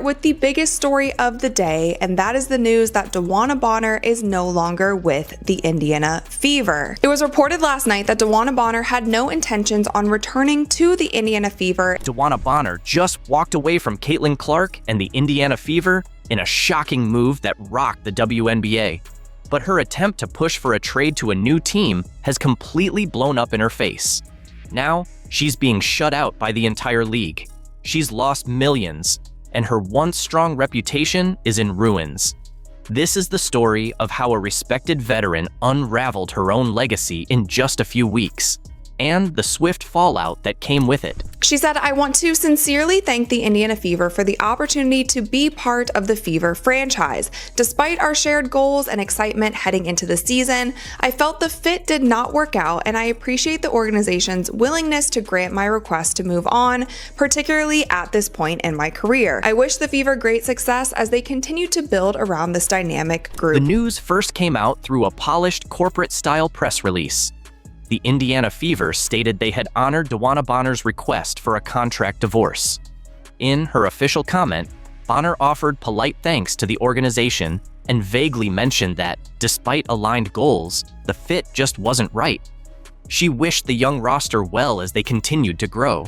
start with the biggest story of the day, and that is the news that DeWanna Bonner is no longer with the Indiana Fever. It was reported last night that DeWanna Bonner had no intentions on returning to the Indiana Fever. DeWanna Bonner just walked away from Caitlyn Clark and the Indiana Fever in a shocking move that rocked the WNBA. But her attempt to push for a trade to a new team has completely blown up in her face. Now, she's being shut out by the entire league. She's lost millions, and her once strong reputation is in ruins. This is the story of how a respected veteran unraveled her own legacy in just a few weeks, and the swift fallout that came with it. She said, "I want to sincerely thank the Indiana Fever for the opportunity to be part of the Fever franchise. Despite our shared goals and excitement heading into the season, I felt the fit did not work out, and I appreciate the organization's willingness to grant my request to move on, particularly at this point in my career. I wish the Fever great success as they continue to build around this dynamic group." The news first came out through a polished corporate-style press release. The Indiana Fever stated they had honored DeWanna Bonner's request for a contract divorce. In her official comment, Bonner offered polite thanks to the organization and vaguely mentioned that, despite aligned goals, the fit just wasn't right. She wished the young roster well as they continued to grow.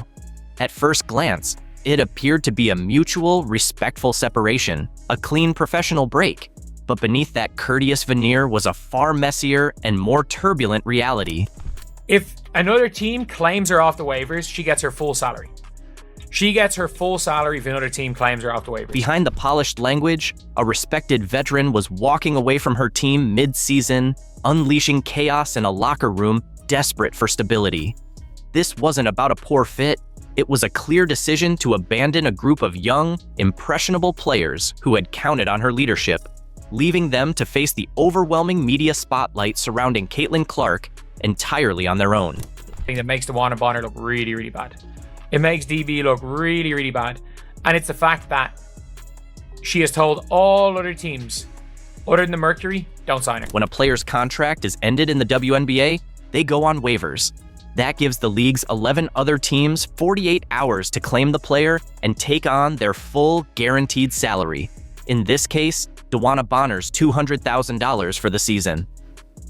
At first glance, it appeared to be a mutual, respectful separation, a clean professional break. But beneath that courteous veneer was a far messier and more turbulent reality. If another team claims her off the waivers, she gets her full salary. She gets her full salary if another team claims her off the waivers. Behind the polished language, a respected veteran was walking away from her team mid-season, unleashing chaos in a locker room, desperate for stability. This wasn't about a poor fit. It was a clear decision to abandon a group of young, impressionable players who had counted on her leadership, leaving them to face the overwhelming media spotlight surrounding Caitlyn Clark entirely on their own. Thing that makes DeWanna Bonner look really, really bad. It makes DB look really, really bad. And it's the fact that she has told all other teams, other than the Mercury, don't sign her. When a player's contract is ended in the WNBA, they go on waivers. That gives the league's 11 other teams 48 hours to claim the player and take on their full guaranteed salary. In this case, DeWanna Bonner's $200,000 for the season.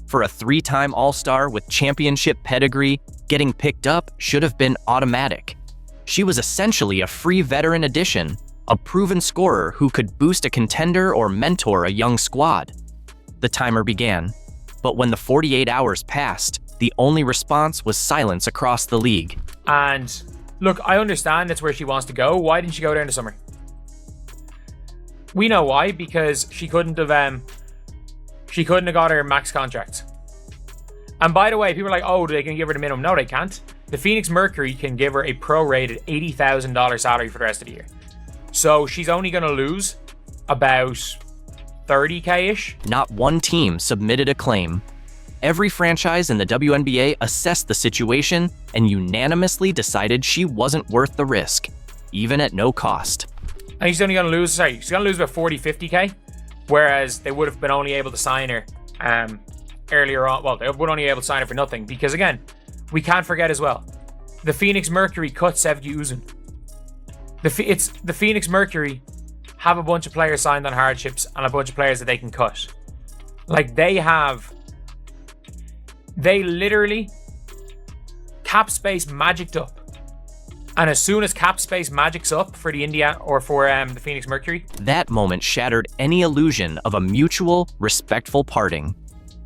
For a three-time All-Star with championship pedigree, getting picked up should have been automatic. She was essentially a free veteran addition, a proven scorer who could boost a contender or mentor a young squad. The timer began, but when the 48 hours passed, the only response was silence across the league. And look, I understand that's where she wants to go. Why didn't she go there in the summer? We know why, because she couldn't have got her max contract. And by the way, people are like, oh, they can give her the minimum. No, they can't. The Phoenix Mercury can give her a prorated $80,000 salary for the rest of the year. So she's only going to lose about 30K-ish. Not one team submitted a claim. Every franchise in the WNBA assessed the situation and unanimously decided she wasn't worth the risk, even at no cost. And she's only going to lose, she's going to lose about 40-50K, whereas they would have been only able to sign her earlier on. Well, they would only be able to sign her for nothing because, again, we can't forget as well, the Phoenix Mercury cut Sevgi Uzun. The Phoenix Mercury have a bunch of players signed on hardships and a bunch of players that they can cut. Like, they literally cap space magicked up. And as soon as cap space magics up for the the Phoenix Mercury, that moment shattered any illusion of a mutual, respectful parting.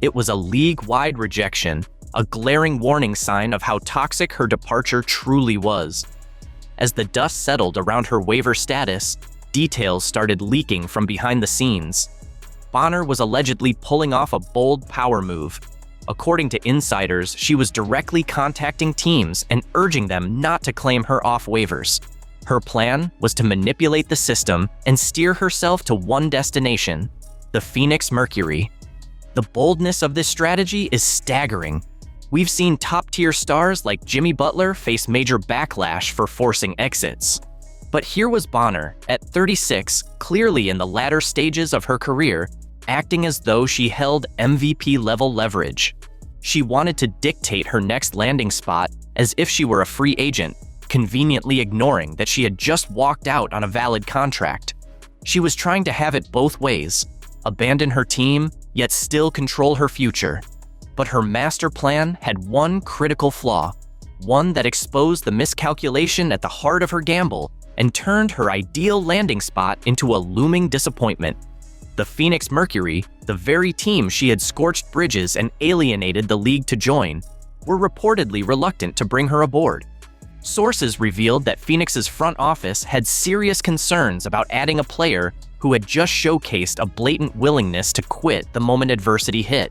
It was a league-wide rejection, a glaring warning sign of how toxic her departure truly was. As the dust settled around her waiver status, details started leaking from behind the scenes. Bonner was allegedly pulling off a bold power move. According to insiders, she was directly contacting teams and urging them not to claim her off waivers. Her plan was to manipulate the system and steer herself to one destination, the Phoenix Mercury. The boldness of this strategy is staggering. We've seen top-tier stars like Jimmy Butler face major backlash for forcing exits. But here was Bonner, at 36, clearly in the latter stages of her career, acting as though she held MVP-level leverage. She wanted to dictate her next landing spot as if she were a free agent, conveniently ignoring that she had just walked out on a valid contract. She was trying to have it both ways, abandon her team, yet still control her future. But her master plan had one critical flaw, one that exposed the miscalculation at the heart of her gamble and turned her ideal landing spot into a looming disappointment. The Phoenix Mercury, the very team she had scorched bridges and alienated the league to join, were reportedly reluctant to bring her aboard. Sources revealed that Phoenix's front office had serious concerns about adding a player who had just showcased a blatant willingness to quit the moment adversity hit.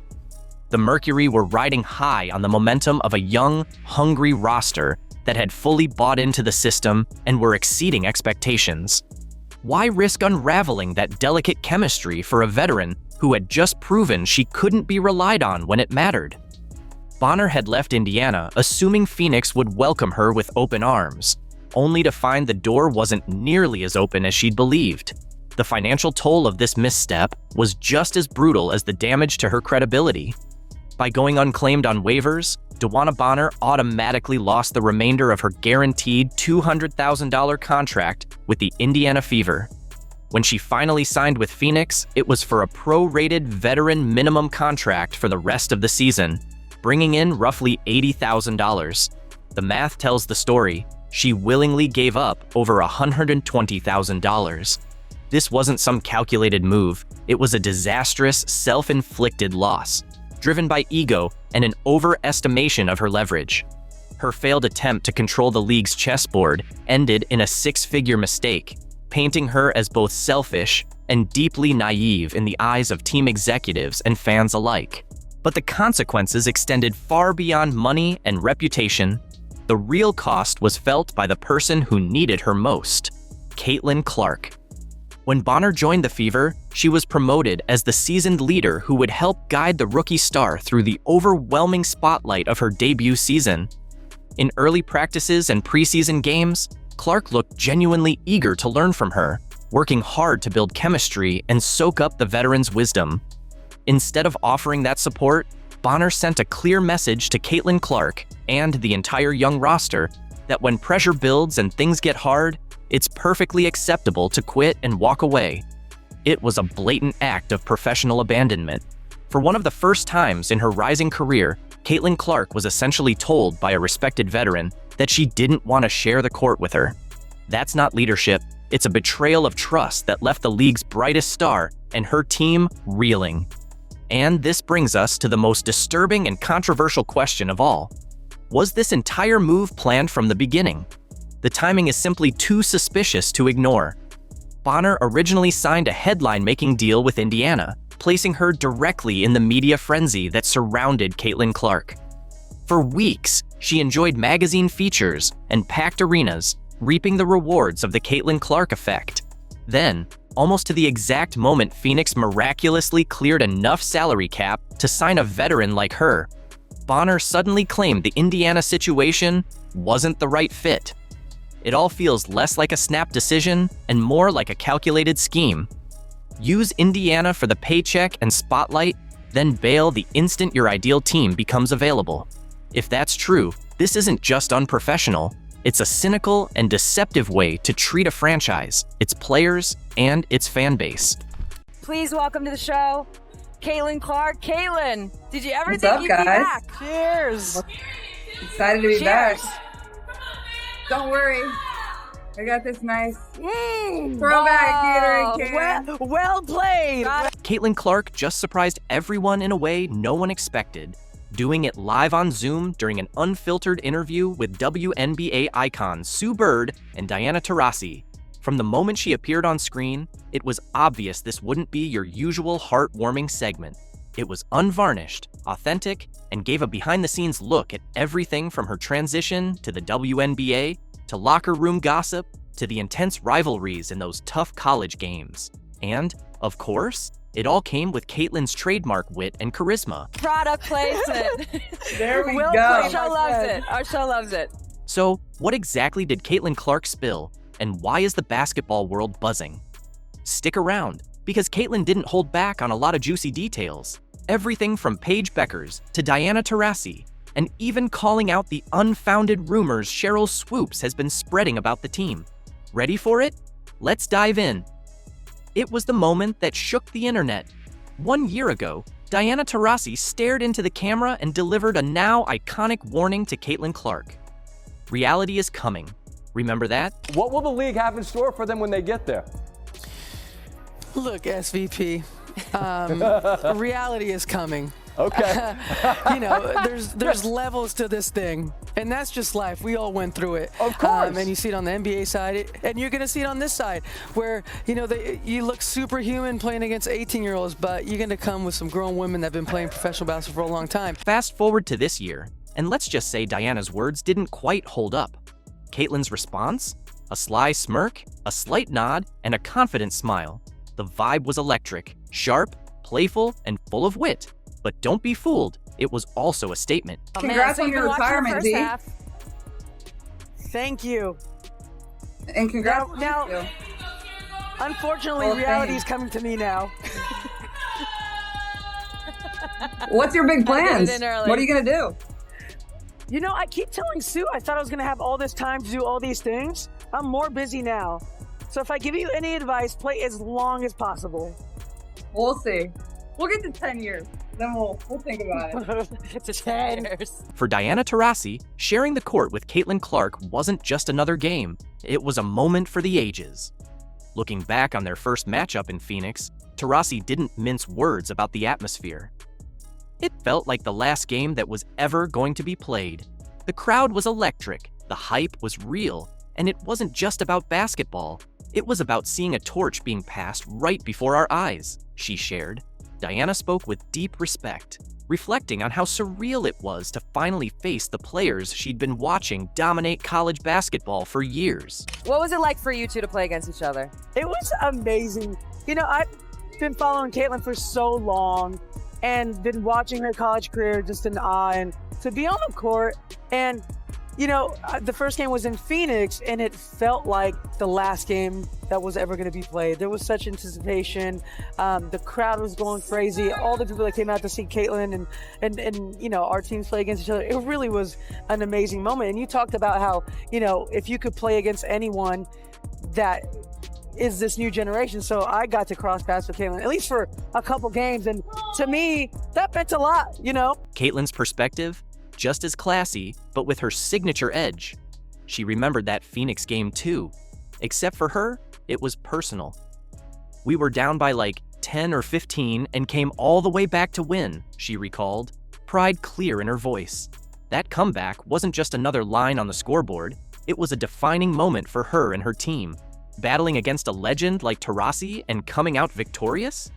The Mercury were riding high on the momentum of a young, hungry roster that had fully bought into the system and were exceeding expectations. Why risk unraveling that delicate chemistry for a veteran who had just proven she couldn't be relied on when it mattered? Bonner had left Indiana assuming Phoenix would welcome her with open arms, only to find the door wasn't nearly as open as she'd believed. The financial toll of this misstep was just as brutal as the damage to her credibility. By going unclaimed on waivers, DeWanna Bonner automatically lost the remainder of her guaranteed $200,000 contract with the Indiana Fever. When she finally signed with Phoenix, it was for a pro-rated veteran minimum contract for the rest of the season, bringing in roughly $80,000. The math tells the story. She willingly gave up over $120,000. This wasn't some calculated move. It was a disastrous, self-inflicted loss, driven by ego and an overestimation of her leverage. Her failed attempt to control the league's chessboard ended in a six-figure mistake, painting her as both selfish and deeply naive in the eyes of team executives and fans alike. But the consequences extended far beyond money and reputation. The real cost was felt by the person who needed her most, Caitlyn Clark. When Bonner joined the Fever, she was promoted as the seasoned leader who would help guide the rookie star through the overwhelming spotlight of her debut season. In early practices and preseason games, Clark looked genuinely eager to learn from her, working hard to build chemistry and soak up the veteran's wisdom. Instead of offering that support, Bonner sent a clear message to Caitlyn Clark and the entire young roster that when pressure builds and things get hard, it's perfectly acceptable to quit and walk away. It was a blatant act of professional abandonment. For one of the first times in her rising career, Caitlyn Clark was essentially told by a respected veteran that she didn't want to share the court with her. That's not leadership. It's a betrayal of trust that left the league's brightest star and her team reeling. And this brings us to the most disturbing and controversial question of all. Was this entire move planned from the beginning? The timing is simply too suspicious to ignore. Bonner originally signed a headline-making deal with Indiana, placing her directly in the media frenzy that surrounded Caitlyn Clark. For weeks, she enjoyed magazine features and packed arenas, reaping the rewards of the Caitlyn Clark effect. Then, almost to the exact moment Phoenix miraculously cleared enough salary cap to sign a veteran like her, Bonner suddenly claimed the Indiana situation wasn't the right fit. It all feels less like a snap decision and more like a calculated scheme. Use Indiana for the paycheck and spotlight, then bail the instant your ideal team becomes available. If that's true, this isn't just unprofessional. It's a cynical and deceptive way to treat a franchise, its players, and its fan base. Please welcome to the show, Caitlyn Clark. Caitlyn, did you ever What's think up, you'd guys? be back? Cheers. Excited to be Cheers. back. Don't worry. I got this nice throwback Gatorade can. Well played. Caitlyn Clark just surprised everyone in a way no one expected, doing it live on Zoom during an unfiltered interview with WNBA icons Sue Bird and Diana Taurasi. From the moment she appeared on screen, it was obvious this wouldn't be your usual heartwarming segment. It was unvarnished, authentic, and gave a behind-the-scenes look at everything from her transition to the WNBA, to locker room gossip, to the intense rivalries in those tough college games. And, of course, it all came with Caitlyn's trademark wit and charisma. Product placement. There we Will go. Our show loves it. Our show loves it. So, what exactly did Caitlyn Clark spill, and why is the basketball world buzzing? Stick around, because Caitlyn didn't hold back on a lot of juicy details. Everything from Paige Beckers to Diana Taurasi, and even calling out the unfounded rumors Cheryl Swoops has been spreading about the team. Ready for it? Let's dive in. It was the moment that shook the internet. 1 year ago, DeWanna Taurasi stared into the camera and delivered a now iconic warning to Caitlyn Clark. Reality is coming. Remember that? What will the league have in store for them when they get there? Look, SVP, reality is coming. Okay. There's levels to this thing, and that's just life. We all went through it. Of course. And you see it on the NBA side, and you're going to see it on this side, where, you look superhuman playing against 18-year-olds, but you're going to come with some grown women that have been playing professional basketball for a long time. Fast forward to this year, and let's just say DeWanna's words didn't quite hold up. Caitlyn's response? A sly smirk, a slight nod, and a confident smile. The vibe was electric, sharp, playful, and full of wit. But don't be fooled, it was also a statement. Congrats on your retirement, D. Thank you. And congrats now, on you. Unfortunately, reality is coming to me now. What's your big plans? in early. What are you going to do? I keep telling Sue I thought I was going to have all this time to do all these things. I'm more busy now. So if I give you any advice, play as long as possible. We'll see. We'll get to 10 years. Then we'll think about it. It's 10 years. For DeWanna Taurasi, sharing the court with Caitlyn Clark wasn't just another game, it was a moment for the ages. Looking back on their first matchup in Phoenix, Taurasi didn't mince words about the atmosphere. It felt like the last game that was ever going to be played. The crowd was electric, the hype was real, and it wasn't just about basketball. It was about seeing a torch being passed right before our eyes, she shared. DeWanna spoke with deep respect, reflecting on how surreal it was to finally face the players she'd been watching dominate college basketball for years. What was it like for you two to play against each other? It was amazing. I've been following Caitlyn for so long and been watching her college career just in awe. And to be on the court and, the first game was in Phoenix, and it felt like the last game that was ever going to be played. There was such anticipation. The crowd was going crazy. All the people that came out to see Caitlyn and our teams play against each other. It really was an amazing moment. And you talked about how, if you could play against anyone that is this new generation. So I got to cross paths with Caitlyn, at least for a couple games. And to me, that meant a lot, Caitlyn's perspective? Just as classy, but with her signature edge. She remembered that Phoenix game too. Except for her, it was personal. We were down by like 10 or 15 and came all the way back to win, she recalled, pride clear in her voice. That comeback wasn't just another line on the scoreboard, it was a defining moment for her and her team. Battling against a legend like Taurasi and coming out victorious?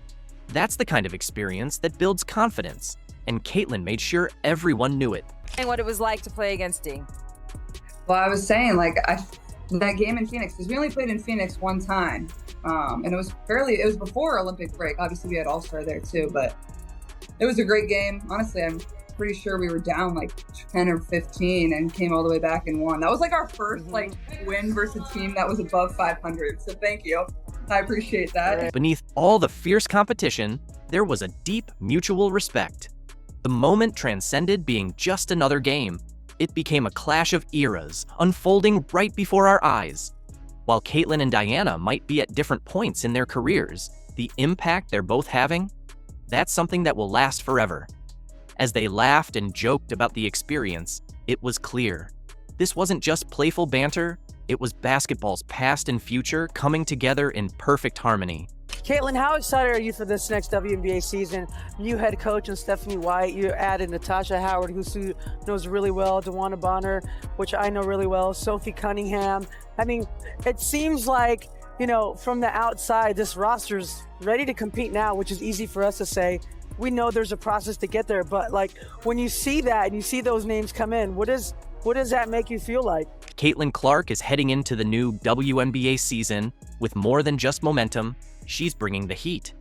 That's the kind of experience that builds confidence. And Caitlyn made sure everyone knew it. And what it was like to play against D. Well, I was saying, that game in Phoenix, because we only played in Phoenix one time. And it was before Olympic break. Obviously, we had All-Star there too, but it was a great game. Honestly, I'm pretty sure we were down like 10 or 15 and came all the way back and won. That was like our first win versus a team that was above 500. So thank you. I appreciate that. Beneath all the fierce competition, there was a deep mutual respect. The moment transcended being just another game. It became a clash of eras, unfolding right before our eyes. While Caitlyn and DeWanna might be at different points in their careers, the impact they're both having, that's something that will last forever. As they laughed and joked about the experience, it was clear. This wasn't just playful banter, it was basketball's past and future coming together in perfect harmony. Caitlyn, how excited are you for this next WNBA season? New head coach and Stephanie White. You added Natasha Howard, who Sue knows really well, DeWanna Bonner, which I know really well, Sophie Cunningham. I mean, it seems like, from the outside, this roster's ready to compete now, which is easy for us to say. We know there's a process to get there, but when you see that and you see those names come in, what does that make you feel like? Caitlyn Clark is heading into the new WNBA season with more than just momentum. She's bringing the heat.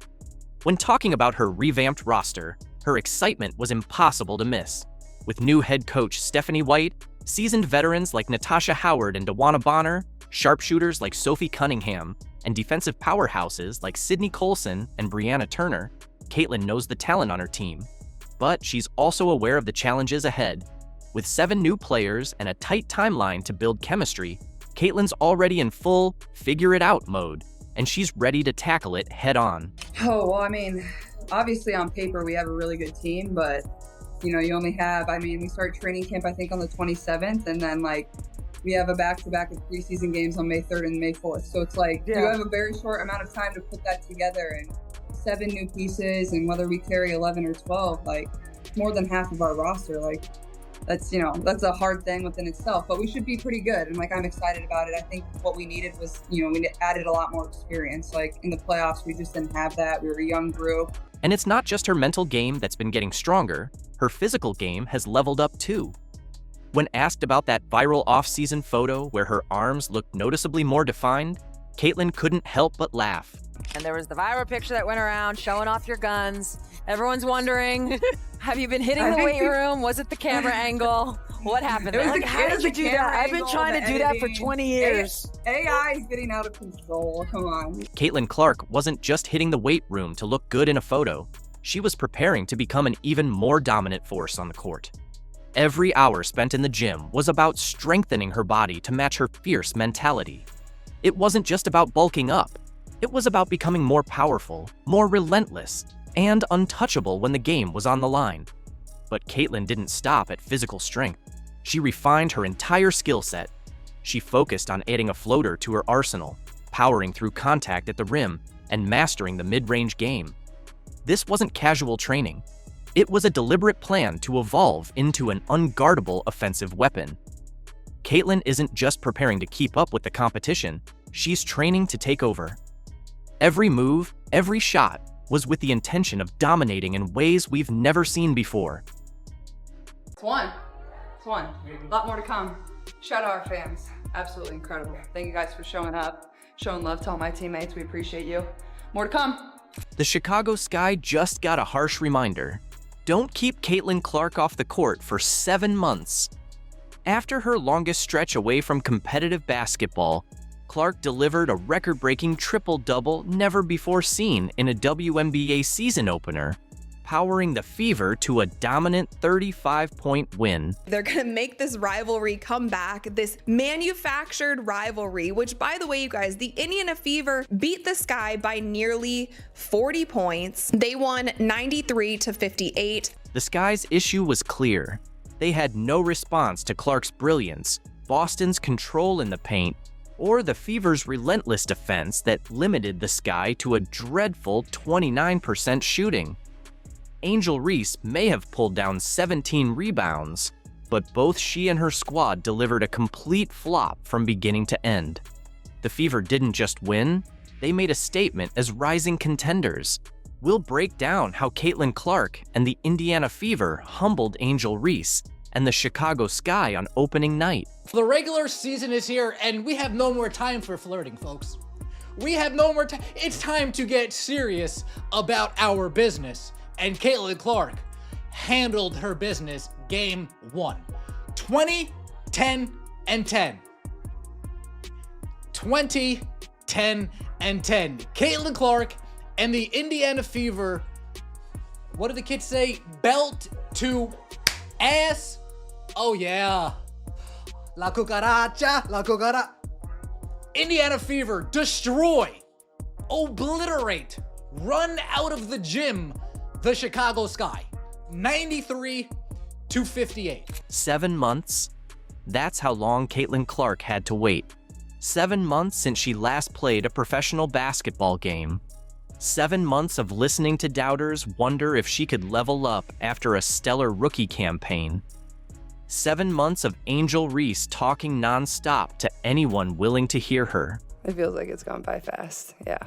When talking about her revamped roster, her excitement was impossible to miss. With new head coach Stephanie White, seasoned veterans like Natasha Howard and DeWanna Bonner, sharpshooters like Sophie Cunningham, and defensive powerhouses like Sydney Colson and Brianna Turner, Caitlyn knows the talent on her team. But she's also aware of the challenges ahead. With 7 new players and a tight timeline to build chemistry, Caitlyn's already in full figure-it-out mode. and she's ready to tackle it head on. Oh, well, I mean, obviously on paper we have a really good team, but you only have, we start training camp, I think, on the 27th, and then we have a back-to-back of preseason games on May 3rd and May 4th. So it's you have a very short amount of time to put that together, and 7 new pieces, and whether we carry 11 or 12, more than half of our roster, that's a hard thing within itself, but we should be pretty good. And I'm excited about it. I think what we needed was, we added a lot more experience. In the playoffs, we just didn't have that. We were a young group. And it's not just her mental game that's been getting stronger, her physical game has leveled up too. When asked about that viral off-season photo where her arms looked noticeably more defined, Caitlyn couldn't help but laugh. And there was the viral picture that went around showing off your guns. Everyone's wondering, have you been hitting the weight room? Was it the camera angle? What happened there? How did you do that? I've been trying to do that for 20 years. AI is getting out of control. Come on. Caitlyn Clark wasn't just hitting the weight room to look good in a photo. She was preparing to become an even more dominant force on the court. Every hour spent in the gym was about strengthening her body to match her fierce mentality. It wasn't just about bulking up. It was about becoming more powerful, more relentless, and untouchable when the game was on the line. But Caitlyn didn't stop at physical strength. She refined her entire skill set. She focused on adding a floater to her arsenal, powering through contact at the rim, and mastering the mid-range game. This wasn't casual training. It was a deliberate plan to evolve into an unguardable offensive weapon. Caitlyn isn't just preparing to keep up with the competition, she's training to take over. Every move, every shot, was with the intention of dominating in ways we've never seen before. It's one. A lot more to come. Shout out our fans. Absolutely incredible. Thank you guys for showing up, showing love to all my teammates. We appreciate you. More to come. The Chicago Sky just got a harsh reminder. Don't keep Caitlyn Clark off the court for 7 months. After her longest stretch away from competitive basketball, Clark delivered a record-breaking triple-double never before seen in a WNBA season opener, powering the Fever to a dominant 35-point win. They're going to make this rivalry come back, this manufactured rivalry, which, by the way, you guys, the Indiana Fever beat the Sky by nearly 40 points. They won 93-58. The Sky's issue was clear. They had no response to Clark's brilliance, Boston's control in the paint, or the Fever's relentless defense that limited the Sky to a dreadful 29% shooting. Angel Reese may have pulled down 17 rebounds, but both she and her squad delivered a complete flop from beginning to end. The Fever didn't just win, they made a statement as rising contenders. We'll break down how Caitlyn Clark and the Indiana Fever humbled Angel Reese and the Chicago Sky on opening night. The regular season is here, and we have no more time for flirting, folks. We have no more time. It's time to get serious about our business. And Caitlyn Clark handled her business game 1. 20, 10, and 10. 20, 10, and 10. Caitlyn Clark and the Indiana Fever, what do the kids say? Belt to ass. Oh yeah. La cucaracha, la cucaracha. Indiana Fever destroy, obliterate, run out of the gym the Chicago Sky. 93-58. 7 months? That's how long Caitlyn Clark had to wait. 7 months since she last played a professional basketball game. 7 months of listening to doubters wonder if she could level up after a stellar rookie campaign. 7 months of Angel Reese talking nonstop to anyone willing to hear her. It feels like it's gone by fast, yeah.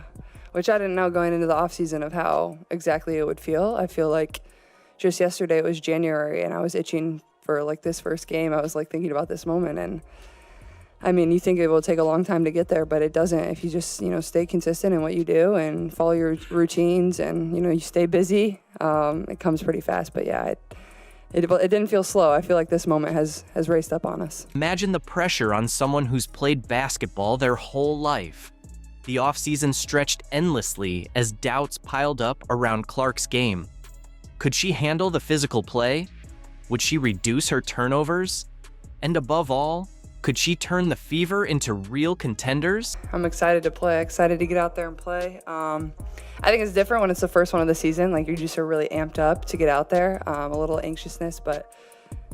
Which I didn't know going into the offseason of how exactly it would feel. I feel like just yesterday it was January and I was itching for this first game. I was thinking about this moment, and I mean, you think it will take a long time to get there, but it doesn't. If you just, stay consistent in what you do and follow your routines and, you stay busy, it comes pretty fast. But yeah, it didn't feel slow. I feel like this moment has raced up on us. Imagine the pressure on someone who's played basketball their whole life. The offseason stretched endlessly as doubts piled up around Clark's game. Could she handle the physical play? Would she reduce her turnovers? And above all, Could she turn the Fever into real contenders? I'm excited to play, excited to get out there and play. I think it's different when it's the first one of the season. Like, you just are really amped up to get out there. A little anxiousness, but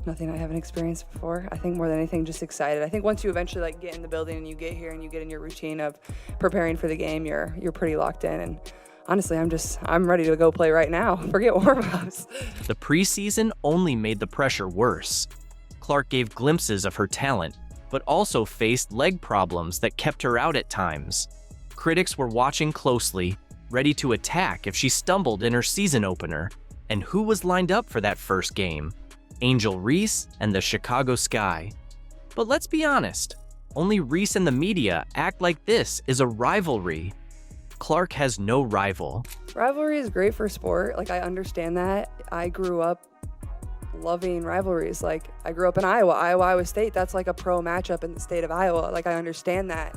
nothing I haven't experienced before. I think more than anything, just excited. I think once you eventually like get in the building and you get here and you get in your routine of preparing for the game, you're pretty locked in. And honestly, I'm ready to go play right now. Forget warm-ups. The preseason only made the pressure worse. Clark gave glimpses of her talent, but also faced leg problems that kept her out at times. Critics were watching closely, ready to attack if she stumbled in her season opener. And who was lined up for that first game? Angel Reese and the Chicago Sky. But let's be honest, only Reese and the media act like this is a rivalry. Clark has no rival. Rivalry is great for sport. Like, I understand that. I grew up loving rivalries. Like, I grew up in Iowa State. That's like a pro matchup in the state of Iowa. Like, I understand that.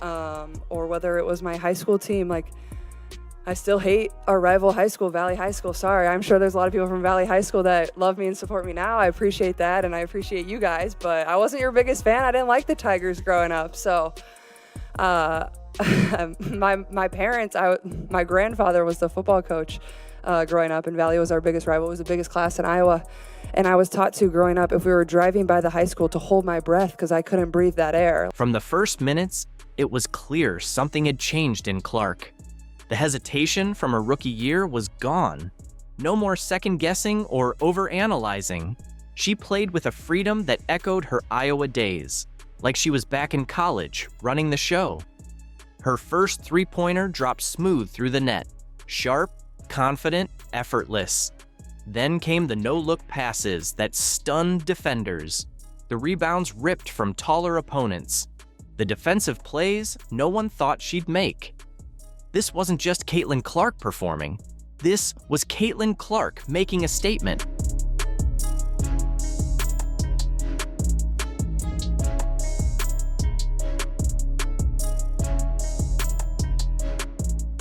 Or whether it was my high school team, like, I still hate our rival high school, Valley High School. Sorry, I'm sure there's a lot of people from Valley High School that love me and support me now. I appreciate that, and I appreciate you guys, but I wasn't your biggest fan. I didn't like the Tigers growing up. So my parents, my grandfather was the football coach growing up, and Valley was our biggest rival. It was the biggest class in Iowa. And I was taught to, growing up, if we were driving by the high school, to hold my breath because I couldn't breathe that air. From the first minutes, it was clear something had changed in Clark. The hesitation from her rookie year was gone. No more second-guessing or overanalyzing. She played with a freedom that echoed her Iowa days, like she was back in college, running the show. Her first three-pointer dropped smooth through the net, sharp, confident, effortless. Then came the no-look passes that stunned defenders. The rebounds ripped from taller opponents. The defensive plays no one thought she'd make. This wasn't just Caitlyn Clark performing. This was Caitlyn Clark making a statement.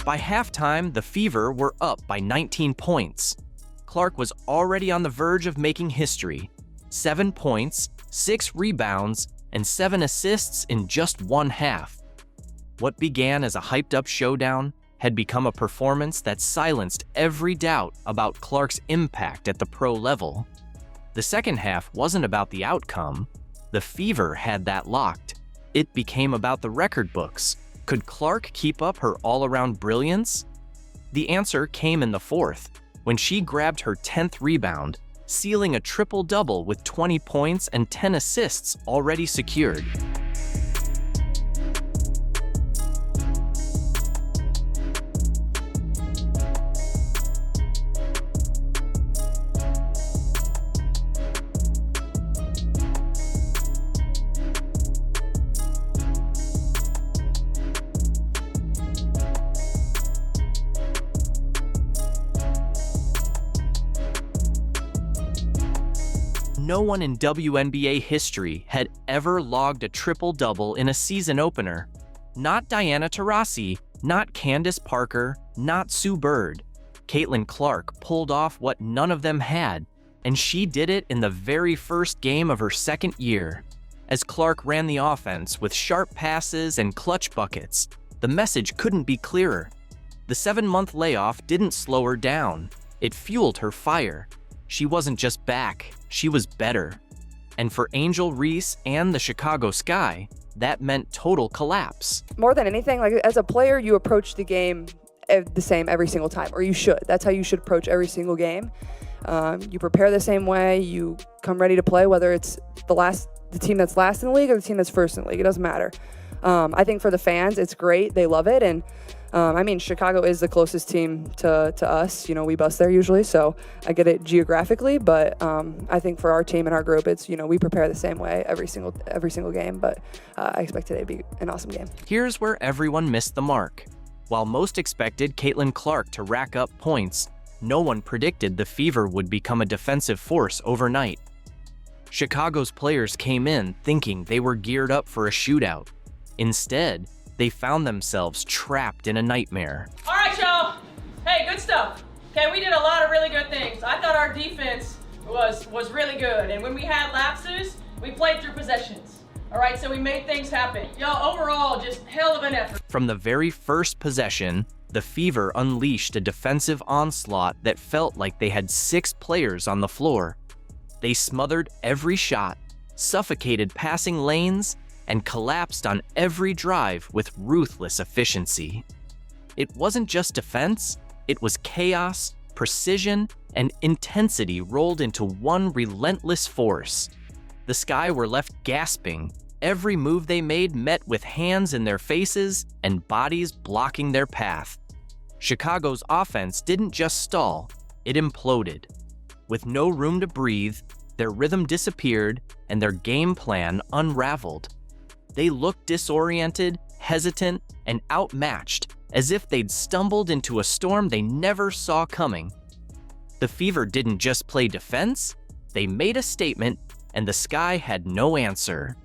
By halftime, the Fever were up by 19 points. Clark was already on the verge of making history. 7 points, 6 rebounds, and 7 assists in just one half. What began as a hyped-up showdown had become a performance that silenced every doubt about Clark's impact at the pro level. The second half wasn't about the outcome. The Fever had that locked. It became about the record books. Could Clark keep up her all-around brilliance? The answer came in the fourth, when she grabbed her 10th rebound, sealing a triple-double with 20 points and 10 assists already secured. No one in WNBA history had ever logged a triple-double in a season opener. Not Diana Taurasi, not Candace Parker, not Sue Bird. Caitlyn Clark pulled off what none of them had, and she did it in the very first game of her second year. As Clark ran the offense with sharp passes and clutch buckets, the message couldn't be clearer. The 7-month layoff didn't slow her down. It fueled her fire. She wasn't just back, she was better. And for Angel Reese and the Chicago Sky, that meant total collapse. More than anything, like, as a player, you approach the game the same every single time, or you should. That's how you should approach every single game. You prepare the same way, you come ready to play, whether it's the team that's last in the league or the team that's first in the league, it doesn't matter. I think for the fans, it's great, they love it, and Chicago is the closest team to us. You know, we bus there usually, so I get it geographically. But I think for our team and our group, it's, we prepare the same way every single game. But I expect today to be an awesome game. Here's where everyone missed the mark. While most expected Caitlyn Clark to rack up points, no one predicted the Fever would become a defensive force overnight. Chicago's players came in thinking they were geared up for a shootout. Instead, they found themselves trapped in a nightmare. All right, y'all. Hey, good stuff. Okay, we did a lot of really good things. I thought our defense was really good, and when we had lapses, we played through possessions. All right, so we made things happen. Y'all, overall, just hell of an effort. From the very first possession, the Fever unleashed a defensive onslaught that felt like they had 6 players on the floor. They smothered every shot, suffocated passing lanes, and collapsed on every drive with ruthless efficiency. It wasn't just defense, it was chaos, precision, and intensity rolled into one relentless force. The Sky were left gasping. Every move they made met with hands in their faces and bodies blocking their path. Chicago's offense didn't just stall, it imploded. With no room to breathe, their rhythm disappeared and their game plan unraveled. They looked disoriented, hesitant, and outmatched, as if they'd stumbled into a storm they never saw coming. The Fever didn't just play defense, they made a statement, and the Sky had no answer.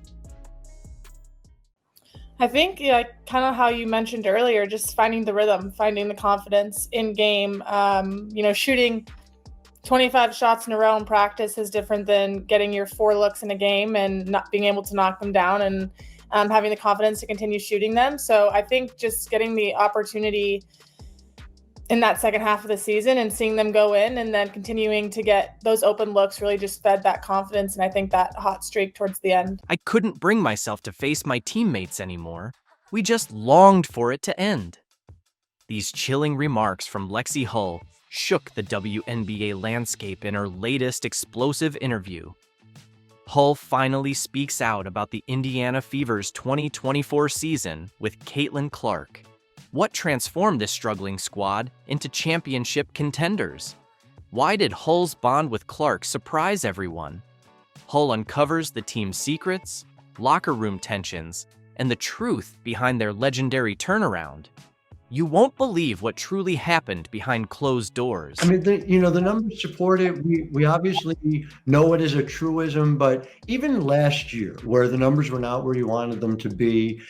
I think, kind of how you mentioned earlier, just finding the rhythm, finding the confidence in game. Shooting 25 shots in a row in practice is different than getting your 4 looks in a game and not being able to knock them down and having the confidence to continue shooting them. So I think just getting the opportunity in that second half of the season and seeing them go in and then continuing to get those open looks really just fed that confidence, and I think that hot streak towards the end. I couldn't bring myself to face my teammates anymore. We just longed for it to end. These chilling remarks from Lexi Hull shook the WNBA landscape in her latest explosive interview. Hull finally speaks out about the Indiana Fever's 2024 season with Caitlyn Clark. What transformed this struggling squad into championship contenders? Why did Hull's bond with Clark surprise everyone? Hull uncovers the team's secrets, locker room tensions, and the truth behind their legendary turnaround. You won't believe what truly happened behind closed doors. I mean, the numbers support it. We obviously know it is a truism, but even last year, where the numbers were not where you wanted them to be,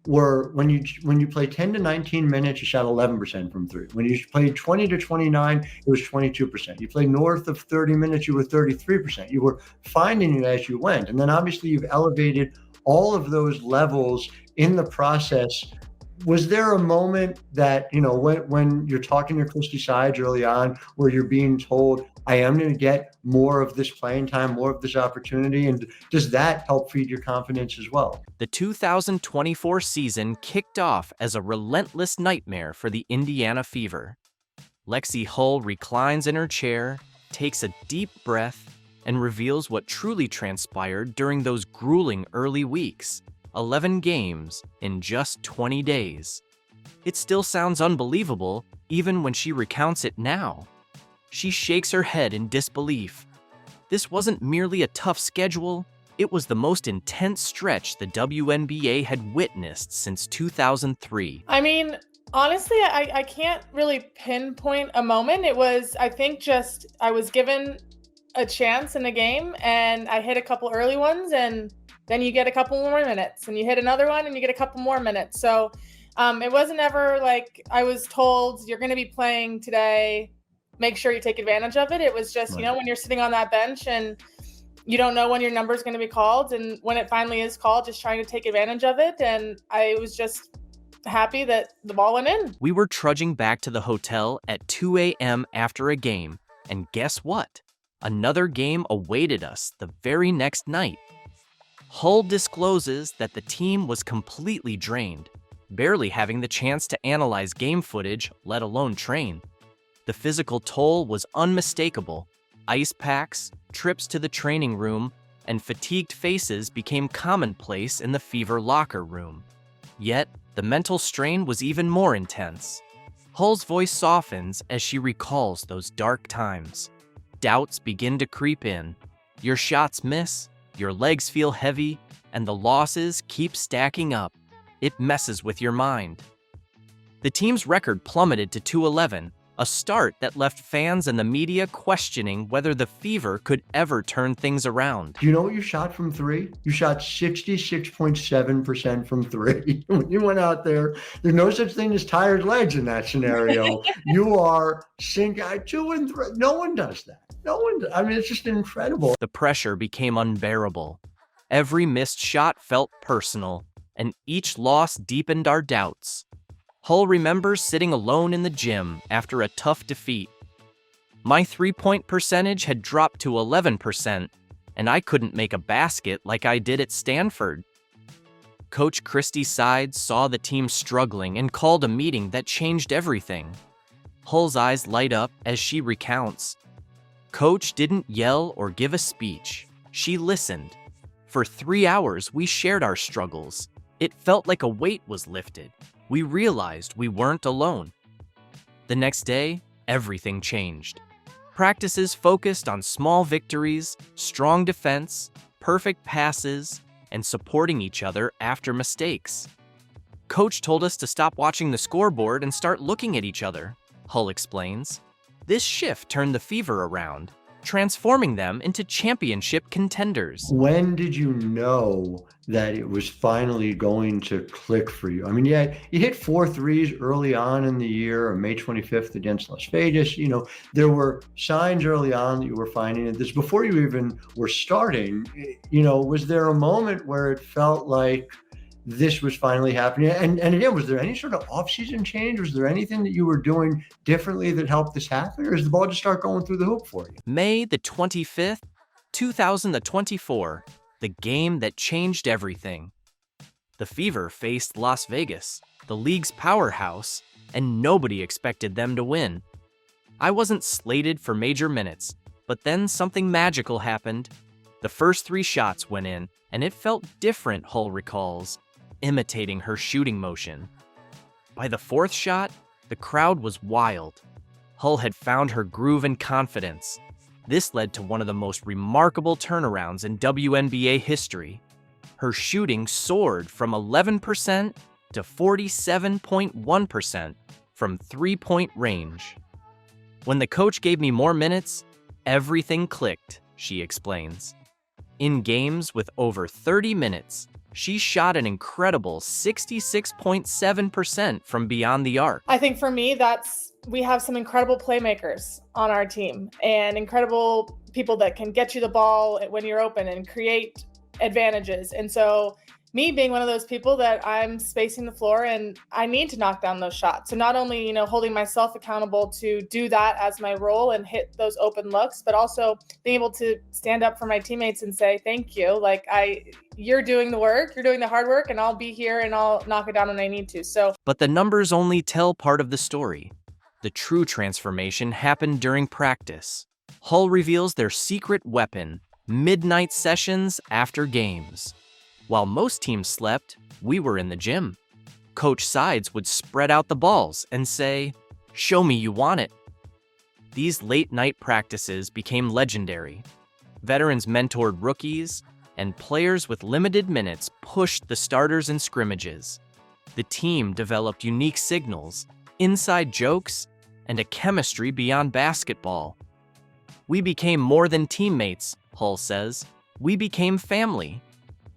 when you played 10 to 19 minutes, you shot 11% from 3. When you played 20 to 29, it was 22%. You played north of 30 minutes, you were 33%. You were finding it as you went, and then obviously you've elevated all of those levels in the process. Was there a moment that, when you're talking to Christy Sides early on, where you're being told, I am going to get more of this playing time, more of this opportunity? And does that help feed your confidence as well? The 2024 season kicked off as a relentless nightmare for the Indiana Fever. Lexi Hull reclines in her chair, takes a deep breath, and reveals what truly transpired during those grueling early weeks. 11 games in just 20 days. It still sounds unbelievable, even when she recounts it now. She shakes her head in disbelief. This wasn't merely a tough schedule, it was the most intense stretch the WNBA had witnessed since 2003. I mean, honestly, I can't really pinpoint a moment. It was, I think, just I was given a chance in a game, and I hit a couple early ones, and then you get a couple more minutes, and you hit another one and you get a couple more minutes. So it wasn't ever like I was told you're going to be playing today, make sure you take advantage of it. It was just, Right. when you're sitting on that bench and you don't know when your number is going to be called, and when it finally is called, just trying to take advantage of it. And I was just happy that the ball went in. We were trudging back to the hotel at 2 a.m. after a game, and guess what? Another game awaited us the very next night. Hull discloses that the team was completely drained, barely having the chance to analyze game footage, let alone train. The physical toll was unmistakable. Ice packs, trips to the training room, and fatigued faces became commonplace in the Fever locker room. Yet, the mental strain was even more intense. Hull's voice softens as she recalls those dark times. Doubts begin to creep in. Your shots miss, your legs feel heavy, and the losses keep stacking up. It messes with your mind. The team's record plummeted to 2-11, a start that left fans and the media questioning whether the Fever could ever turn things around. Do you know what you shot from 3? You shot 66.7% from 3. When you went out there, there's no such thing as tired legs in that scenario. You are 2 and 3. No one does that. No one does. I mean, it's just incredible. The pressure became unbearable. Every missed shot felt personal, and each loss deepened our doubts. Hull remembers sitting alone in the gym after a tough defeat. My three-point percentage had dropped to 11%, and I couldn't make a basket like I did at Stanford. Coach Christy Sides saw the team struggling and called a meeting that changed everything. Hull's eyes light up as she recounts. Coach didn't yell or give a speech. She listened. For 3 hours, we shared our struggles. It felt like a weight was lifted. We realized we weren't alone. The next day, everything changed. Practices focused on small victories, strong defense, perfect passes, and supporting each other after mistakes. Coach told us to stop watching the scoreboard and start looking at each other, Hull explains. This shift turned the Fever around, transforming them into championship contenders. When did you know that it was finally going to click for you? I mean, yeah, you hit 4 threes early on in the year, on May 25th against Las Vegas. You know, there were signs early on that you were finding it. This before you even were starting. You know, was there a moment where it felt like this was finally happening? And again, was there any sort of off-season change? Was there anything that you were doing differently that helped this happen? Or does the ball just start going through the hoop for you? May the 25th, 2024, the game that changed everything. The Fever faced Las Vegas, the league's powerhouse, and nobody expected them to win. I wasn't slated for major minutes, but then something magical happened. The first 3 shots went in, and it felt different, Hull recalls, imitating her shooting motion. By the 4th shot, the crowd was wild. Hull had found her groove and confidence. This led to one of the most remarkable turnarounds in WNBA history. Her shooting soared from 11% to 47.1% from three-point range. When the coach gave me more minutes, everything clicked, she explains. In games with over 30 minutes, she shot an incredible 66.7% from beyond the arc. I think for me, we have some incredible playmakers on our team and incredible people that can get you the ball when you're open and create advantages. And so me being one of those people that I'm spacing the floor and I need to knock down those shots. So not only, holding myself accountable to do that as my role and hit those open looks, but also being able to stand up for my teammates and say, thank you. You're doing the work, you're doing the hard work, and I'll be here and I'll knock it down when I need to. But the numbers only tell part of the story. The true transformation happened during practice. Hull reveals their secret weapon, midnight sessions after games. While most teams slept, we were in the gym. Coach Sides would spread out the balls and say, "Show me you want it." These late-night practices became legendary. Veterans mentored rookies, and players with limited minutes pushed the starters in scrimmages. The team developed unique signals, inside jokes, and a chemistry beyond basketball. We became more than teammates, Hull says. We became family.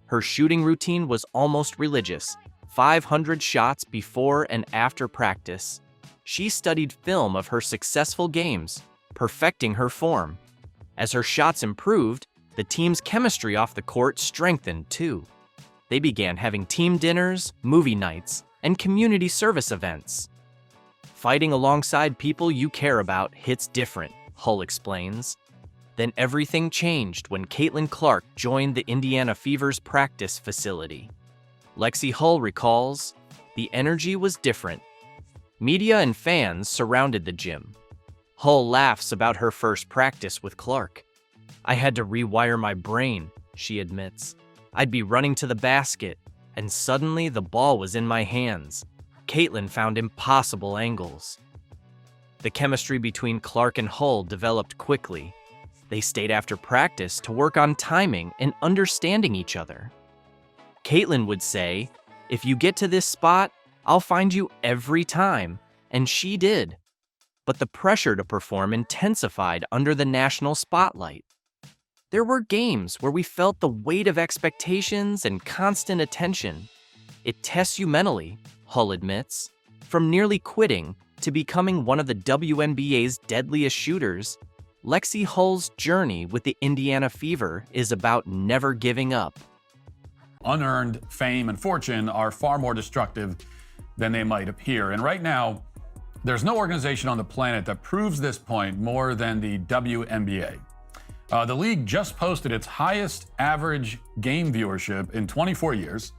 Her shooting routine was almost religious, 500 shots before and after practice. She studied film of her successful games, perfecting her form. As her shots improved, the team's chemistry off the court strengthened too. They began having team dinners, movie nights, and community service events. Fighting alongside people you care about hits different, Hull explains. Then everything changed when Caitlyn Clark joined the Indiana Fever's practice facility. Lexi Hull recalls, the energy was different. Media and fans surrounded the gym. Hull laughs about her first practice with Clark. I had to rewire my brain, she admits. I'd be running to the basket, and suddenly the ball was in my hands. Caitlyn found impossible angles. The chemistry between Clark and Hull developed quickly. They stayed after practice to work on timing and understanding each other. Caitlyn would say, "If you get to this spot, I'll find you every time," and she did. But the pressure to perform intensified under the national spotlight. There were games where we felt the weight of expectations and constant attention. It tests you mentally, Hull admits. From nearly quitting to becoming one of the WNBA's deadliest shooters, Lexi Hull's journey with the Indiana Fever is about never giving up. Unearned fame and fortune are far more destructive than they might appear. And right now, there's no organization on the planet that proves this point more than the WNBA. The league just posted its highest average game viewership in 24 years.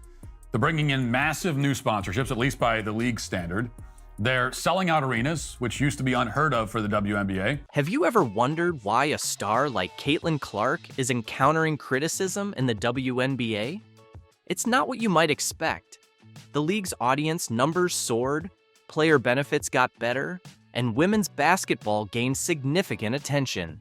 They're bringing in massive new sponsorships, at least by the league standard. They're selling out arenas, which used to be unheard of for the WNBA. Have you ever wondered why a star like Caitlyn Clark is encountering criticism in the WNBA? It's not what you might expect. The league's audience numbers soared, player benefits got better, and women's basketball gained significant attention.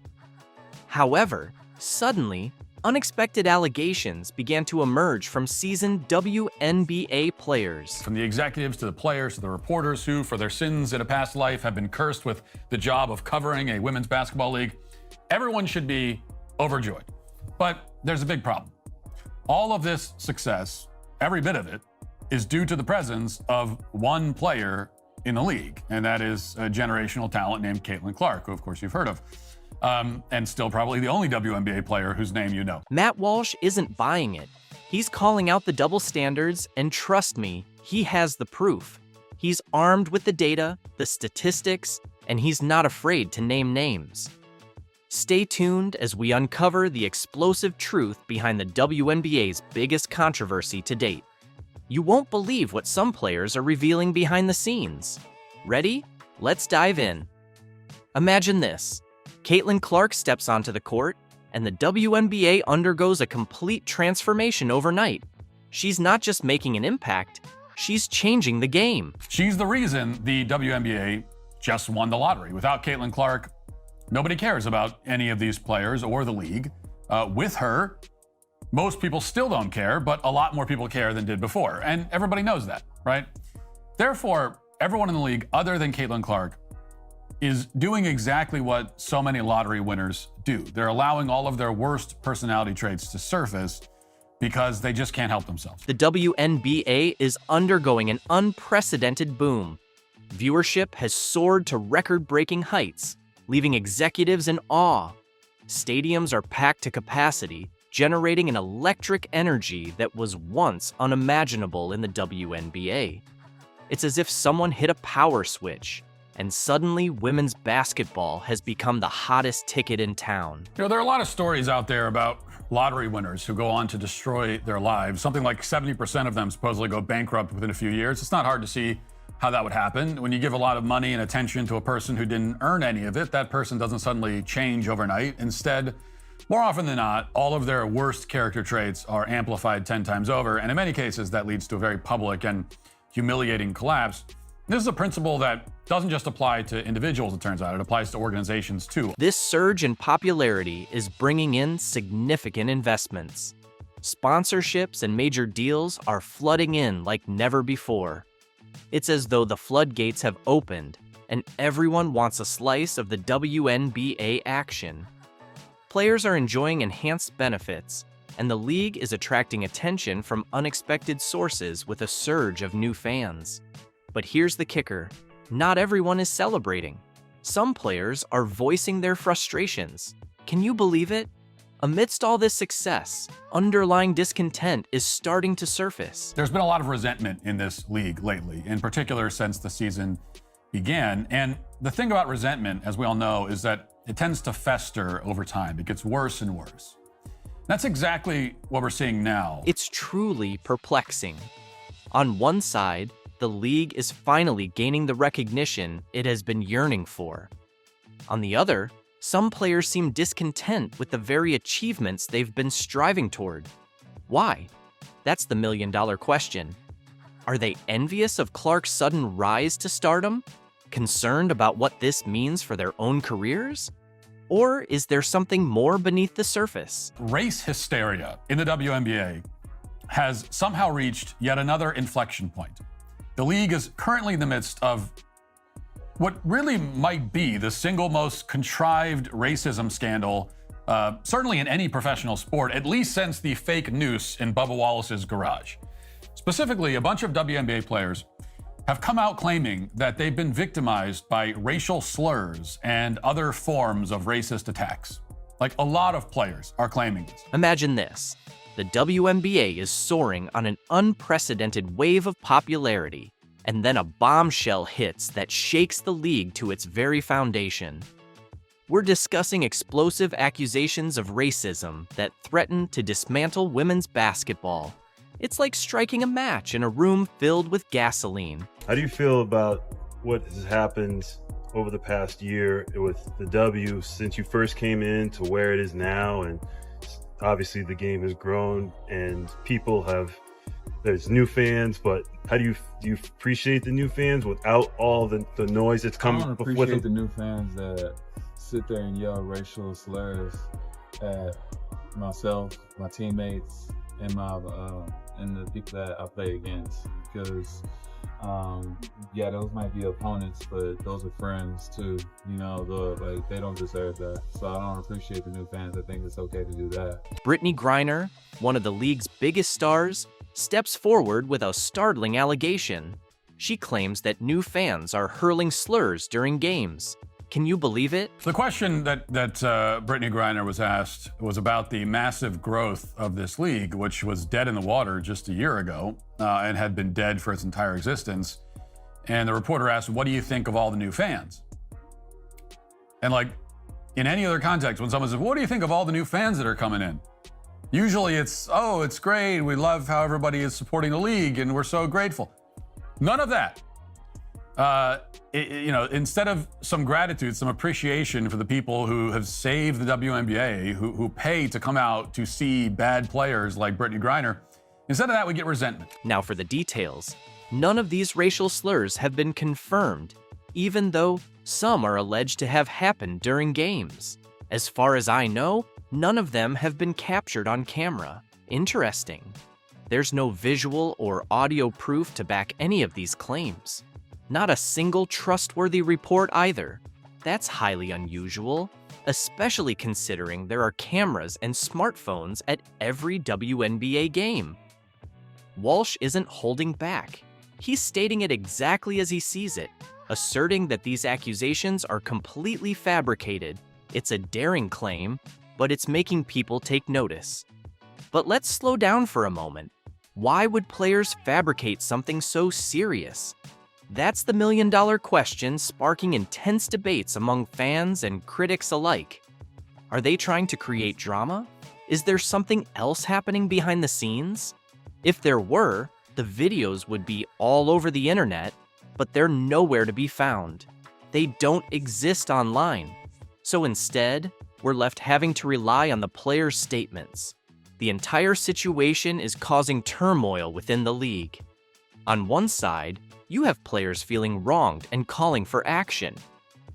However, suddenly, unexpected allegations began to emerge from seasoned WNBA players. From the executives to the players to the reporters who, for their sins in a past life, have been cursed with the job of covering a women's basketball league, everyone should be overjoyed. But there's a big problem. All of this success, every bit of it, is due to the presence of one player in the league, and that is a generational talent named Caitlyn Clark, who of course you've heard of. And still probably the only WNBA player whose name you know. Matt Walsh isn't buying it. He's calling out the double standards, and trust me, he has the proof. He's armed with the data, the statistics, and he's not afraid to name names. Stay tuned as we uncover the explosive truth behind the WNBA's biggest controversy to date. You won't believe what some players are revealing behind the scenes. Ready? Let's dive in. Imagine this. Caitlyn Clark steps onto the court, and the WNBA undergoes a complete transformation overnight. She's not just making an impact, she's changing the game. She's the reason the WNBA just won the lottery. Without Caitlyn Clark, nobody cares about any of these players or the league. With her, most people still don't care, but a lot more people care than did before. And everybody knows that, right? Therefore, everyone in the league other than Caitlyn Clark is doing exactly what so many lottery winners do. They're allowing all of their worst personality traits to surface because they just can't help themselves. The WNBA is undergoing an unprecedented boom. Viewership has soared to record-breaking heights, leaving executives in awe. Stadiums are packed to capacity, generating an electric energy that was once unimaginable in the WNBA. It's as if someone hit a power switch, and suddenly women's basketball has become the hottest ticket in town. You know, there are a lot of stories out there about lottery winners who go on to destroy their lives. Something like 70% of them supposedly go bankrupt within a few years. It's not hard to see how that would happen. When you give a lot of money and attention to a person who didn't earn any of it, that person doesn't suddenly change overnight. Instead, more often than not, all of their worst character traits are amplified 10 times over, and in many cases, that leads to a very public and humiliating collapse. This is a principle that doesn't just apply to individuals, it turns out. It applies to organizations too. This surge in popularity is bringing in significant investments. Sponsorships and major deals are flooding in like never before. It's as though the floodgates have opened, and everyone wants a slice of the WNBA action. Players are enjoying enhanced benefits, and the league is attracting attention from unexpected sources with a surge of new fans. But here's the kicker. Not everyone is celebrating. Some players are voicing their frustrations. Can you believe it? Amidst all this success, underlying discontent is starting to surface. There's been a lot of resentment in this league lately, in particular since the season began. And the thing about resentment, as we all know, is that it tends to fester over time. It gets worse and worse. That's exactly what we're seeing now. It's truly perplexing. On one side, the league is finally gaining the recognition it has been yearning for. On the other, some players seem discontent with the very achievements they've been striving toward. Why? That's the million-dollar question. Are they envious of Clark's sudden rise to stardom? Concerned about what this means for their own careers? Or is there something more beneath the surface? Race hysteria in the WNBA has somehow reached yet another inflection point. The league is currently in the midst of what really might be the single most contrived racism scandal, certainly in any professional sport, at least since the fake noose in Bubba Wallace's garage. Specifically, a bunch of WNBA players have come out claiming that they've been victimized by racial slurs and other forms of racist attacks. Like, a lot of players are claiming this. Imagine this. The WNBA is soaring on an unprecedented wave of popularity, and then a bombshell hits that shakes the league to its very foundation. We're discussing explosive accusations of racism that threaten to dismantle women's basketball. It's like striking a match in a room filled with gasoline. How do you feel about what has happened over the past year with the W since you first came in to where it is now? And obviously the game has grown and there's new fans, but how do you appreciate the new fans without all the noise that's coming with them? I appreciate the new fans that sit there and yell racial slurs at myself, my teammates, and the people that I play against, because those might be opponents, but those are friends too. They don't deserve that. So I don't appreciate the new fans. I think it's okay to do that. Brittany Griner, one of the league's biggest stars, steps forward with a startling allegation. She claims that new fans are hurling slurs during games. Can you believe it? The question that Brittany Griner was asked was about the massive growth of this league, which was dead in the water just a year ago and had been dead for its entire existence. And the reporter asked, what do you think of all the new fans? And in any other context, when someone says, what do you think of all the new fans that are coming in? Usually it's, oh, it's great. We love how everybody is supporting the league and we're so grateful. None of that. Instead of some gratitude, some appreciation for the people who have saved the WNBA, who pay to come out to see bad players like Brittany Griner, instead of that, we get resentment. Now for the details. None of these racial slurs have been confirmed, even though some are alleged to have happened during games. As far as I know, none of them have been captured on camera. Interesting. There's no visual or audio proof to back any of these claims. Not a single trustworthy report either. That's highly unusual, especially considering there are cameras and smartphones at every WNBA game. Walsh isn't holding back. He's stating it exactly as he sees it, asserting that these accusations are completely fabricated. It's a daring claim, but it's making people take notice. But let's slow down for a moment. Why would players fabricate something so serious? That's the million-dollar question sparking intense debates among fans and critics alike. Are they trying to create drama? Is there something else happening behind the scenes? If there were, the videos would be all over the internet, but they're nowhere to be found. They don't exist online. So instead, we're left having to rely on the players' statements. The entire situation is causing turmoil within the league. On one side, you have players feeling wronged and calling for action.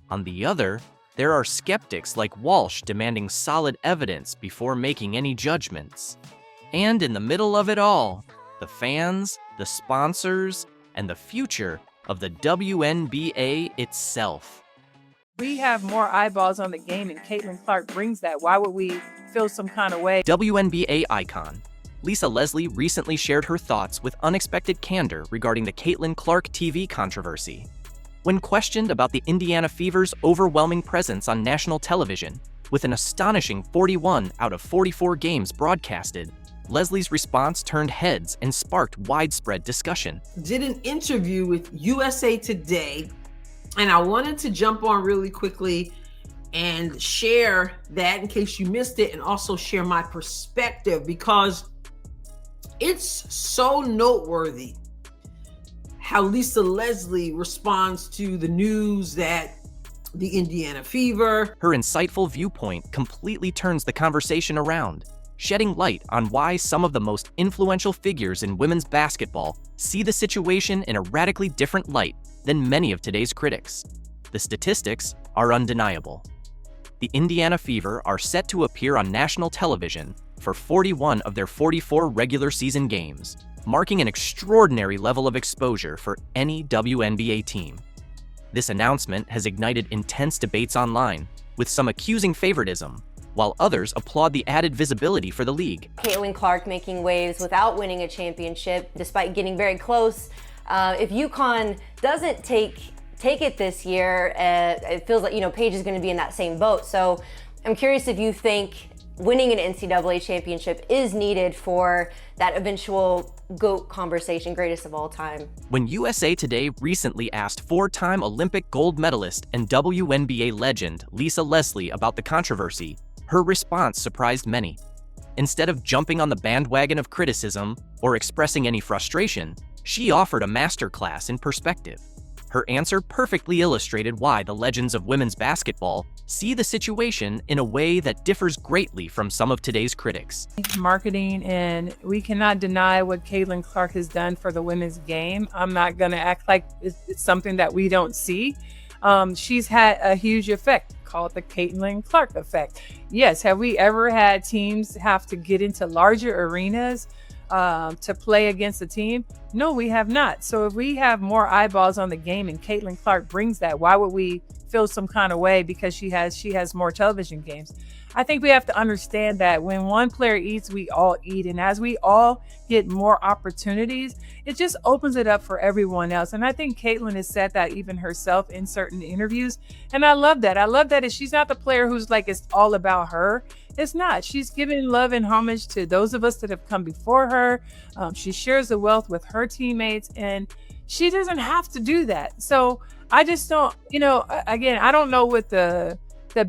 On the other, there are skeptics like Walsh demanding solid evidence before making any judgments. And in the middle of it all, the fans, the sponsors, and the future of the WNBA itself. We have more eyeballs on the game, and Caitlyn Clark brings that. Why would we feel some kind of way? WNBA icon Lisa Leslie recently shared her thoughts with unexpected candor regarding the Caitlyn Clark TV controversy. When questioned about the Indiana Fever's overwhelming presence on national television, with an astonishing 41 out of 44 games broadcasted, Leslie's response turned heads and sparked widespread discussion. Did an interview with USA Today, and I wanted to jump on really quickly and share that in case you missed it, and also share my perspective, because it's so noteworthy how Lisa Leslie responds to the news that the Indiana Fever. Her insightful viewpoint completely turns the conversation around, shedding light on why some of the most influential figures in women's basketball see the situation in a radically different light than many of today's critics. The statistics are undeniable. The Indiana Fever are set to appear on national television for 41 of their 44 regular season games, marking an extraordinary level of exposure for any WNBA team. This announcement has ignited intense debates online, with some accusing favoritism, while others applaud the added visibility for the league. Caitlyn Clark making waves without winning a championship, despite getting very close. If UConn doesn't take it this year, it feels like, Paige is going to be in that same boat. So I'm curious if you think winning an NCAA championship is needed for that eventual GOAT conversation, greatest of all time. When USA Today recently asked 4-time Olympic gold medalist and WNBA legend Lisa Leslie about the controversy, her response surprised many. Instead of jumping on the bandwagon of criticism or expressing any frustration, she offered a masterclass in perspective. Her answer perfectly illustrated why the legends of women's basketball see the situation in a way that differs greatly from some of today's critics. Marketing, and we cannot deny what Caitlyn Clark has done for the women's game. I'm not going to act like it's something that we don't see. She's had a huge effect, called the Caitlyn Clark effect. Yes, have we ever had teams have to get into larger arenas to play against a team? No, we have not. So if we have more eyeballs on the game and Caitlyn Clark brings that, why would we feel some kind of way because she has more television games? I think we have to understand that when one player eats, we all eat. And as we all get more opportunities, it just opens it up for everyone else. And I think Caitlyn has said that even herself in certain interviews. And I love that. I love that she's not the player who's like, it's all about her. It's not. She's giving love and homage to those of us that have come before her. She shares the wealth with her teammates, and she doesn't have to do that. So I just don't, again, I don't know what the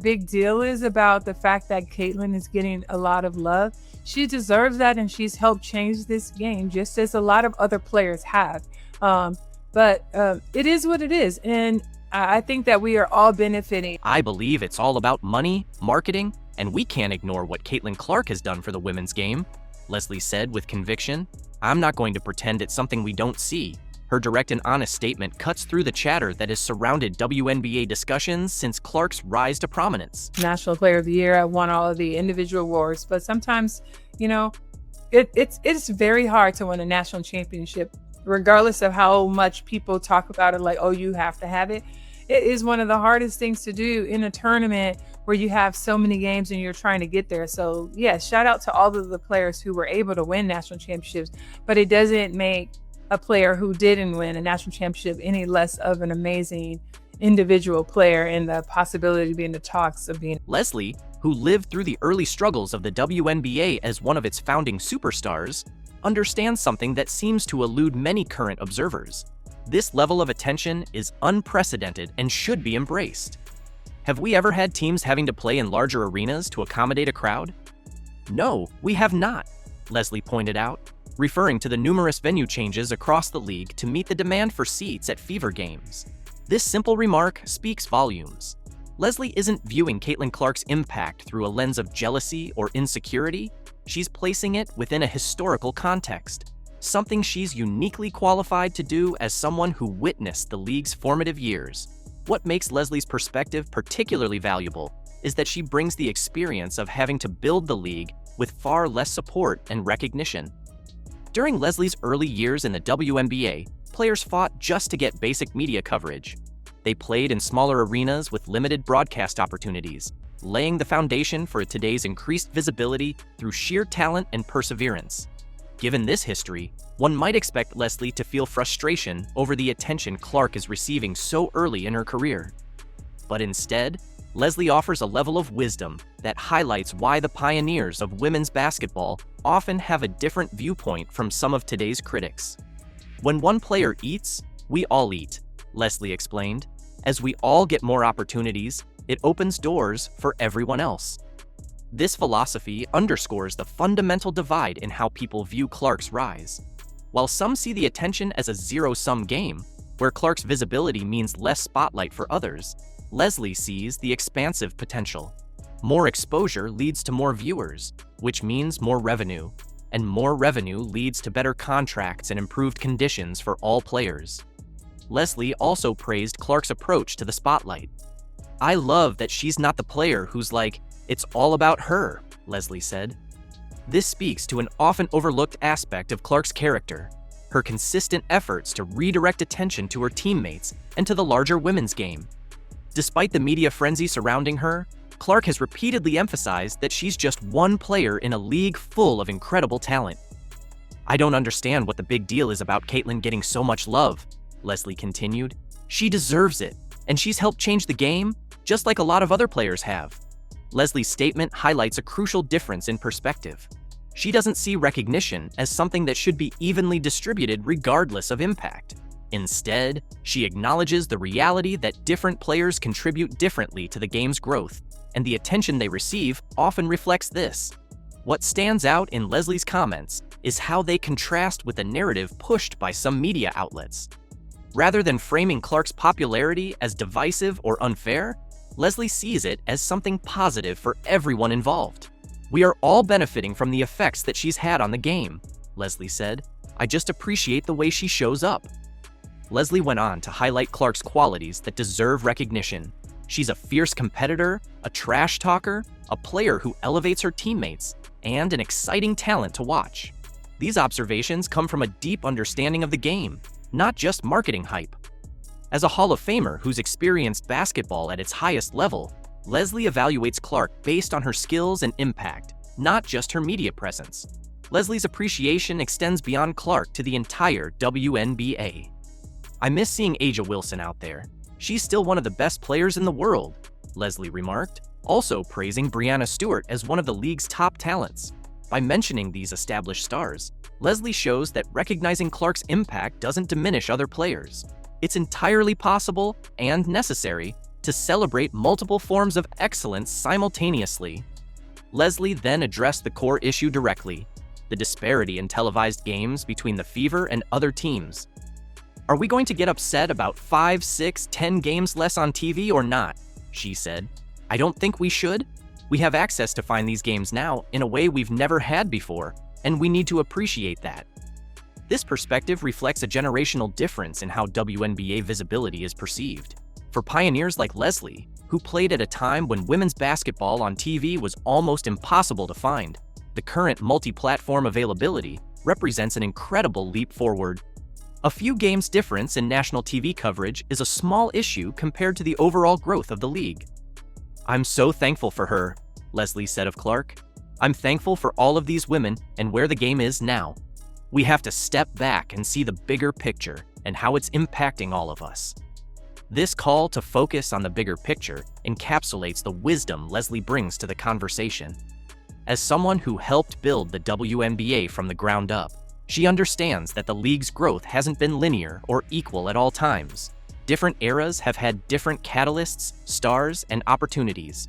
big deal is about the fact that Caitlyn is getting a lot of love. She deserves that, and she's helped change this game just as a lot of other players have. But it is what it is, and I think that we are all benefiting. I believe it's all about money, marketing, and we can't ignore what Caitlyn Clark has done for the women's game, Leslie said with conviction. I'm not going to pretend it's something we don't see. Her direct and honest statement cuts through the chatter that has surrounded WNBA discussions since Clark's rise to prominence. National Player of the Year, I won all of the individual awards, but sometimes, it's very hard to win a national championship, regardless of how much people talk about it, like, oh, you have to have it. It is one of the hardest things to do in a tournament where you have so many games and you're trying to get there. So, yeah, shout out to all of the players who were able to win national championships, but it doesn't make a player who didn't win a national championship any less of an amazing individual player and the possibility to be in the talks of being. Leslie, who lived through the early struggles of the WNBA as one of its founding superstars, understands something that seems to elude many current observers. This level of attention is unprecedented and should be embraced. Have we ever had teams having to play in larger arenas to accommodate a crowd? No, we have not, Leslie pointed out, referring to the numerous venue changes across the league to meet the demand for seats at Fever games. This simple remark speaks volumes. Leslie isn't viewing Caitlyn Clark's impact through a lens of jealousy or insecurity. She's placing it within a historical context, something she's uniquely qualified to do as someone who witnessed the league's formative years. What makes Leslie's perspective particularly valuable is that she brings the experience of having to build the league with far less support and recognition. During Leslie's early years in the WNBA, players fought just to get basic media coverage. They played in smaller arenas with limited broadcast opportunities, laying the foundation for today's increased visibility through sheer talent and perseverance. Given this history, one might expect Leslie to feel frustration over the attention Clark is receiving so early in her career. But instead, Leslie offers a level of wisdom that highlights why the pioneers of women's basketball often have a different viewpoint from some of today's critics. When one player eats, we all eat, Leslie explained. As we all get more opportunities, it opens doors for everyone else. This philosophy underscores the fundamental divide in how people view Clark's rise. While some see the attention as a zero-sum game, where Clark's visibility means less spotlight for others, Leslie sees the expansive potential. More exposure leads to more viewers, which means more revenue, and more revenue leads to better contracts and improved conditions for all players. Leslie also praised Clark's approach to the spotlight. I love that she's not the player who's like, it's all about her, Leslie said. This speaks to an often overlooked aspect of Clark's character, her consistent efforts to redirect attention to her teammates and to the larger women's game. Despite the media frenzy surrounding her, Clark has repeatedly emphasized that she's just one player in a league full of incredible talent. I don't understand what the big deal is about Caitlyn getting so much love, Leslie continued. She deserves it, and she's helped change the game, just like a lot of other players have. Leslie's statement highlights a crucial difference in perspective. She doesn't see recognition as something that should be evenly distributed regardless of impact. Instead, she acknowledges the reality that different players contribute differently to the game's growth, and the attention they receive often reflects this. What stands out in Leslie's comments is how they contrast with the narrative pushed by some media outlets. Rather than framing Clark's popularity as divisive or unfair, Leslie sees it as something positive for everyone involved. "We are all benefiting from the effects that she's had on the game," Leslie said. "I just appreciate the way she shows up." Leslie went on to highlight Clark's qualities that deserve recognition. She's a fierce competitor, a trash talker, a player who elevates her teammates, and an exciting talent to watch. These observations come from a deep understanding of the game, not just marketing hype. As a Hall of Famer who's experienced basketball at its highest level, Leslie evaluates Clark based on her skills and impact, not just her media presence. Leslie's appreciation extends beyond Clark to the entire WNBA. "I miss seeing Aja Wilson out there. She's still one of the best players in the world," Leslie remarked, also praising Breanna Stewart as one of the league's top talents. By mentioning these established stars, Leslie shows that recognizing Clark's impact doesn't diminish other players. It's entirely possible and necessary to celebrate multiple forms of excellence simultaneously. Leslie then addressed the core issue directly: the disparity in televised games between the Fever and other teams. "Are we going to get upset about 5, 6, 10 games less on TV or not?" she said. "I don't think we should. We have access to find these games now in a way we've never had before, and we need to appreciate that." This perspective reflects a generational difference in how WNBA visibility is perceived. For pioneers like Leslie, who played at a time when women's basketball on TV was almost impossible to find, the current multi-platform availability represents an incredible leap forward. A few games difference in national TV coverage is a small issue compared to the overall growth of the league. "I'm so thankful for her," Leslie said of Clark. "I'm thankful for all of these women and where the game is now. We have to step back and see the bigger picture and how it's impacting all of us." This call to focus on the bigger picture encapsulates the wisdom Leslie brings to the conversation. As someone who helped build the WNBA from the ground up, she understands that the league's growth hasn't been linear or equal at all times. Different eras have had different catalysts, stars, and opportunities,